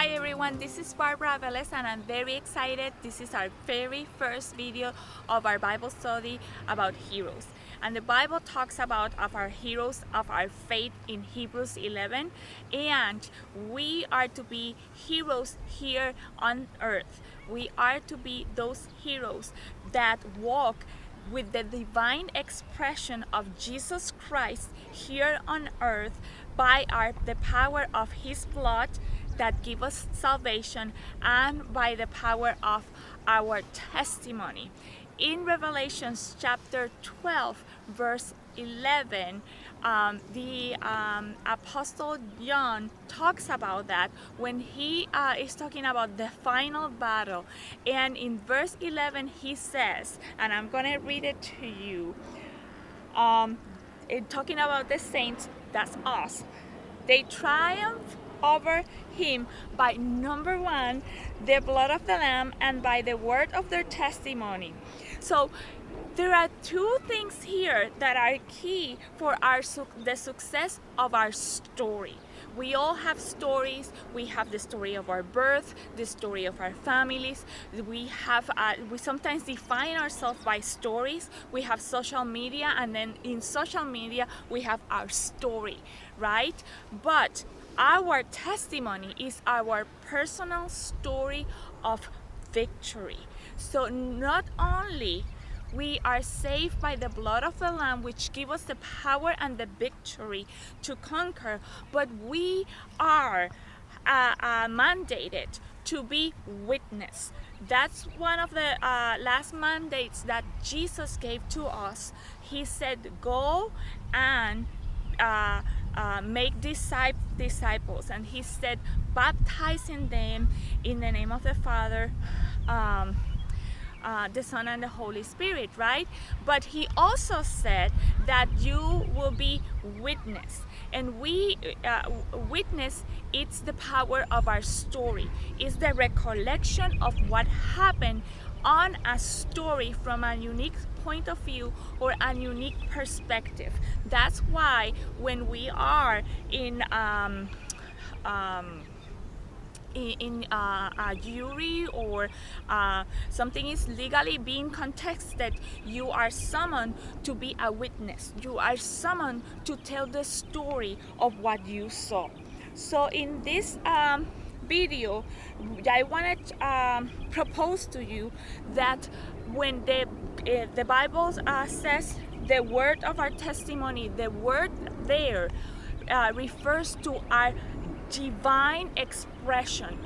Hi everyone, this is Barbara Velez and I'm very excited. This is our very first video of our Bible study about heroes. And the Bible talks about our heroes of our faith in Hebrews 11, and we are to be heroes here on earth. We are to be those heroes that walk with the divine expression of Jesus Christ here on earth by the power of His blood that give us salvation and by the power of our testimony. In Revelation chapter 12 verse 11, the Apostle John talks about that when he is talking about the final battle. And in verse 11 he says, and I'm going to read it to you, talking about the saints, that's us. They triumph over him by, number one, the blood of the Lamb and by the word of their testimony. So there are two things here that are key for the success of our story. We all have stories. We have the story of our birth, the story of our families. We sometimes define ourselves by stories. We have social media, and then in social media we have our story, right? But our testimony is our personal story of victory. So not only we are saved by the blood of the Lamb, which gives us the power and the victory to conquer, but we are mandated to be witness. That's one of the last mandates that Jesus gave to us. He said, go and make disciples, and he said, baptizing them in the name of the Father, the Son and the Holy Spirit, right? But he also said that you will be witness, and we witness, it's the power of our story. It's the recollection of what happened on a story from a unique point of view or a unique perspective. That's why when we are in a jury, or something is legally being contested, you are summoned to be a witness. You are summoned to tell the story of what you saw. So in this video, I want to propose to you that when the Bible says the word of our testimony, the word there refers to our divine expression,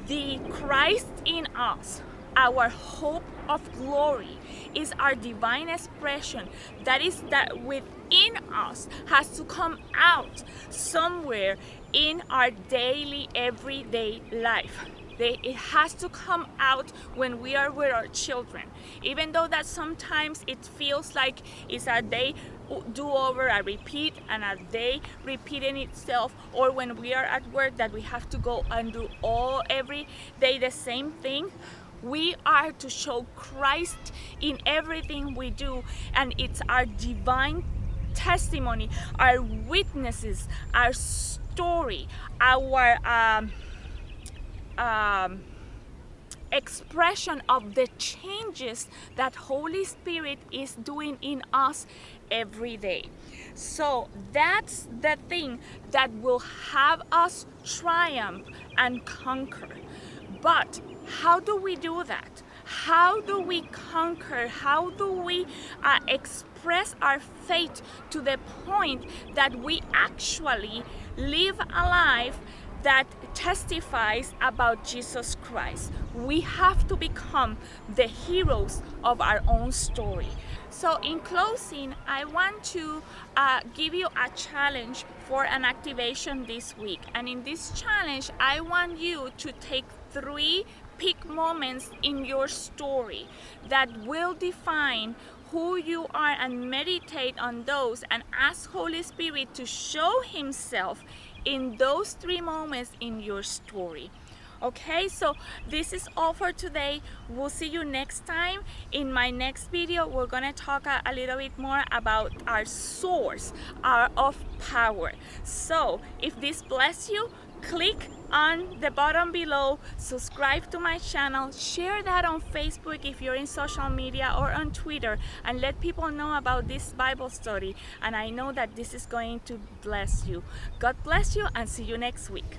the Christ in us. Our hope of glory is our divine expression. That is, that within us has to come out somewhere in our daily, everyday life. It has to come out when we are with our children. Even though that sometimes it feels like it's a day do over, a repeat, and a day repeating itself, or when we are at work that we have to go and do every day the same thing. We are to show Christ in everything we do, and it's our divine testimony, our witnesses, our story, our expression of the changes that Holy Spirit is doing in us every day. So that's the thing that will have us triumph and conquer. But how do we do that? How do we conquer? How do we express our faith to the point that we actually live a life that testifies about Jesus Christ? We have to become the heroes of our own story. So in closing, I want to give you a challenge for an activation this week. And in this challenge, I want you to take 3 peak moments in your story that will define who you are, and meditate on those and ask Holy Spirit to show Himself in those 3 moments in your story. Okay, so this is all for today. We'll see you next time. In my next video, we're gonna talk a little bit more about our source of power. So if this bless you, click on the button below, subscribe to my channel, share that on Facebook if you're in social media or on Twitter, and let people know about this Bible study. And I know that this is going to bless you. God bless you, and see you next week.